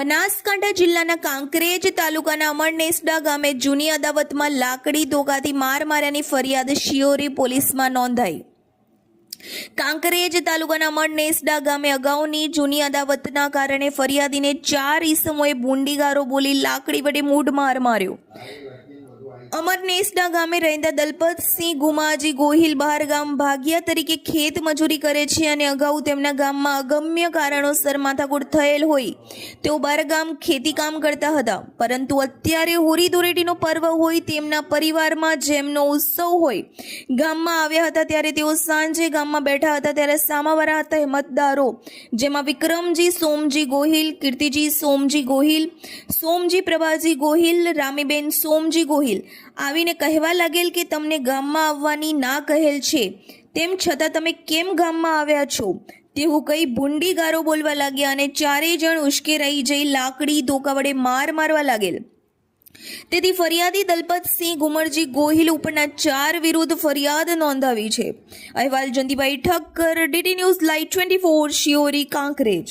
બનાસકાંઠા જિલ્લાના કાંકરેજ તાલુકાના અમરનેસડા ગામે જૂની અદાવતમાં લાકડી ધોકાથી માર માર્યાની ફરિયાદ શિયોરી પોલીસમાં નોંધાઈ। કાંકરેજ તાલુકાના અમરનેસડા ગામે અગાઉની જૂની અદાવતના કારણે ફરિયાદીને 4 ઈસમોએ બુંડીગારો બોલી લાકડી વડે મૂઢ માર માર્યો। અમરનેસડા ગામે રહેતા દલપતસિંહ ગુમાજી ગોહિલ બહારગામ ભાગ્યા તરીકે ખેત મજૂરી કરે છે અને અગાઉ તેમના ગામમાં અગમ્ય કારણોસર માથાકૂટ થયેલ હોય તેઓ બહારગામ ખેતી કામ કરતા હતા, પરંતુ અત્યારે હોળી ધૂળેટીનો પર્વ હોય તેમના પરિવારમાં જેમનો ઉત્સવ હોય ગામમાં આવ્યા હતા ત્યારે તેઓ સાંજે ગામમાં બેઠા હતા ત્યારે સામાવાળા હતા મતદારો, જેમાં વિક્રમજી સોમજી ગોહિલ, કીર્તિજી સોમજી ગોહિલ, સોમજી પ્રભાજી ગોહિલ, રામીબેન સોમજી ગોહિલ આવીને કહેવા લાગેલ કે તમને ગામમાં આવવાની ના કહેલ છે, તેમ છતાં તમે કેમ ગામમાં આવ્યા છો તેવું કહી ભૂંડી ગારો બોલવા લાગ્યા અને 4 જણ ઉશ્કેરાઈ જઈ લાકડી ધોકા વડે મારવા લાગેલ। તેથી ફરિયાદી દલપતસિંહ ગુમરજી ગોહિલ ઉપરના 4 વિરુદ્ધ ફરિયાદ નોંધાવી છે। અહેવાલ Jayantibhai Thakkar, DD news live 24 Shiyori Kankrej.